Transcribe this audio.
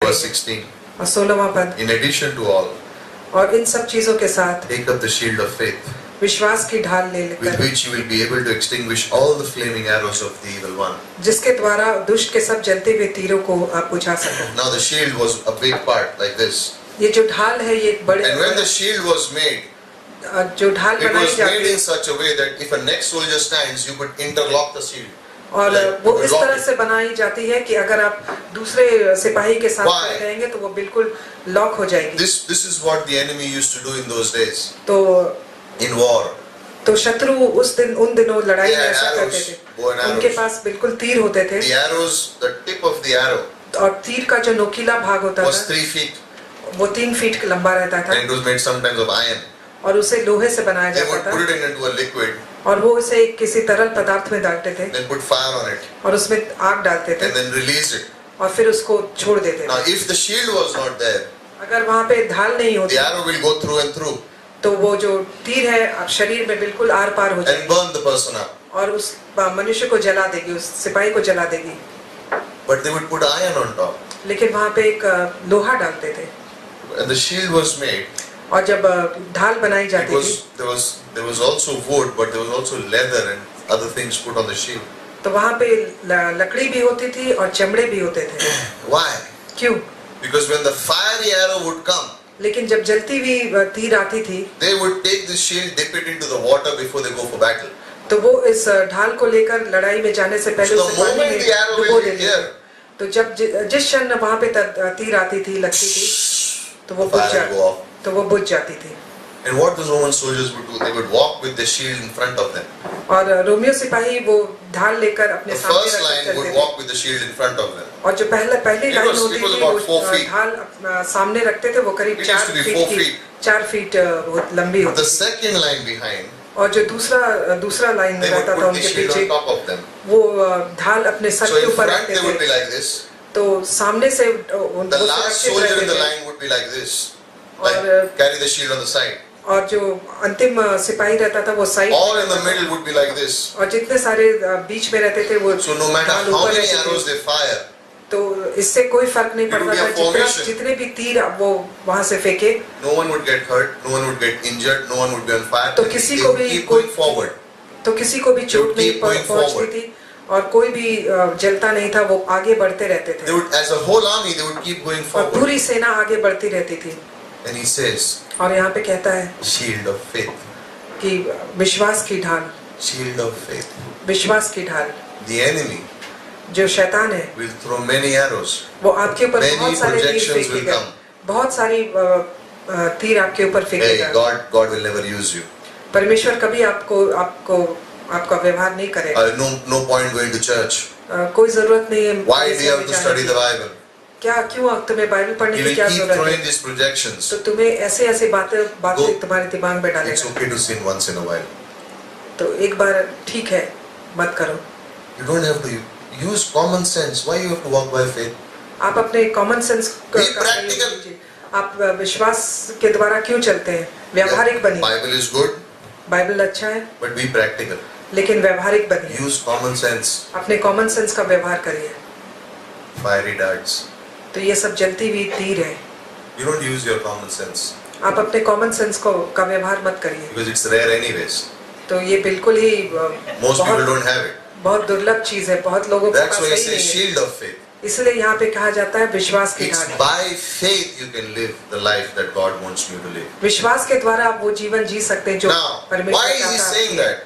Verse करेंगे। 16. और 16वां पद, In addition to all, और इन सब चीजों के साथ take up the shield of faith, विश्वास की ढाल ले with लेकर, which you will be able to extinguish all the flaming arrows of the evil one. जिसके द्वारा दुष्ट के सब जलते हुए तीरों को आप बुझा सको। Now the shield was a big part like this. ये जो ढाल है ये एक बड़े, And when the shield was made, जो ढाल it बनाई was जाती made है, in such a way that if a next soldier stands, you could interlock the shield. और Like, वो you इस lock तरह it. से बनाई जाती है कि अगर आप दूसरे सिपाही के साथ Why? खड़े रहेंगे तो वो बिल्कुल लॉक हो जाएगी। This is what the enemy used to do in those days तो in war. शत्रु उन दिनों लड़ाई They में had ऐसा करते arrows, bow and थे, उनके arrows. पास बिल्कुल तीर होते थे, The arrows, the tip of the arrow और तीर का जो नोकीला भाग होता was था 3 feet, वो 3 फीट लंबा रहता था, and it was made sometimes of iron. और उसे लोहे से बनाया They जाता would put था, it into a liquid, और वो उसे किसी तरल पदार्थ में डालते थे then put fire on it, और उसमें आग डालते थे and then release it. और फिर उसको छोड़ देते Now, थे। if the shield was not there, अगर वहाँ पे ढाल नहीं होती the arrow will go through and through तो वो जो तीर है आप शरीर में बिल्कुल आर पार हो and जाएगी burn the person up. और उस मनुष्य को जला देगी, उस सिपाही को जला देगी। But they would put iron on top, लेकिन वहाँ पे एक लोहा डालते थे, and the shield was made. और जब ढाल बनाई It जाती was थी there was also wood, but there was also leather and other things put on the shield. तो वहाँ पे लकड़ी भी होती थी और चमड़े भी होते थे। Why? क्यों? Because when the fiery arrow would come, लेकिन जब जलती हुई तीर आती थी they would take the shield, dip it into the water before they go for battle. तो वो इस ढाल को लेकर लड़ाई में जाने से पहले So उसे the पानी moment में the arrow डुबो will be देते here, थे। तो जब जिस क्षण वहाँ पे तीर आती थी, लगती थी, तो वो the fire will go off. तो वो बुझ जाती थी। And what the Roman soldiers would do, they would walk with the shield in front of them. और रोमियो सिपाही वो ढाल लेकर अपने The सामने first रख line चलते would थे walk with the shield in front of them. और जो पहली It लाइन was- होती it was थी about वो 4 feet. ढाल अपना सामने रखते थे, वो करीब It used to be 4 feet. 4 feet बहुत लंबी The होती थी। second line behind, और जो दूसरा लाइन they would रहता था put the उनके shield on पीछे, top of them. वो ढाल अपने सर So के in ऊपर front रखते they would be थे। like this. तो सामने से The last soldier in the line would be like this, like carry the shield on the side. और जो अंतिम सिपाही रहता था वो side, All in the middle would be like this. और जितने सारे बीच में रहते थे वो So no matter ढाल how ऊपर many रहते थे। arrows they fire, तो इससे कोई फर्क नहीं It would पड़ता be a था, formation. जितने भी तीर वो वहां से फेंके no one would get hurt, no one would get injured, no one would be on fire. तो They किसी would को भी keep कोई going forward. तो किसी को भी चोट Keep नहीं going पहुंचती forward. थी और कोई भी जलता नहीं था, वो आगे बढ़ते रहते They थे would, as a whole army, they would keep going और forward. पूरी सेना आगे बढ़ती रहती थी। And he says, और यहाँ पे कहता है shield of faith, कि विश्वास की ढाल, shield of faith. विश्वास की ढाल। The enemy जो शैतान है will throw many arrows. वो आपके ऊपर Many बहुत सारे तीर projections will फेंकेगा, come. बहुत सारी तीर आपके ऊपर Hey, फेंकेगा। God will never use you. परमेश्वर कभी आपका व्यवहार नहीं करेगा। No point going to church. कोई जरूरत नहीं है। Why do you have to study the Bible? क्यों तुम्हें बाइबल पढ़ने He की will क्या keep जरूरत throwing है? these projections. तो तुम्हें ऐसे बातें Go. तुम्हारे दिमाग में It's डालेगा। okay to sin once in a while. तो एक बार ठीक है, मत करो। You don't have to use common sense. Why you have to walk by faith? आप अपने कॉमन सेंस का Be प्रयोग practical. कीजिए। आप विश्वास के द्वारा क्यों चलते हैं? व्यवहारिक बनिए। Bible is good, बाइबल अच्छा है, but be practical. लेकिन व्यवहारिक बनिए। Use common sense. अपने कॉमन सेंस का व्यवहार करिए। Fiery darts. तो ये सब जलती हुई तीर है। You don't use your common sense आप अपने कॉमन सेंस का व्यवहार मत करिए। because it's rare anyways. तो ये बिल्कुल ही Most people don't have it. बहुत दुर्लभ चीज है, बहुत लोगों के That's पास why he सही says नहीं है। shield of faith. इसलिए यहाँ पे कहा जाता है विश्वास की It's ढाल। by faith you can live the life that God wants you to live. विश्वास के द्वारा आप वो जीवन जी सकते हैं जो Now, परमेश्वर why is he चाहता saying है। that?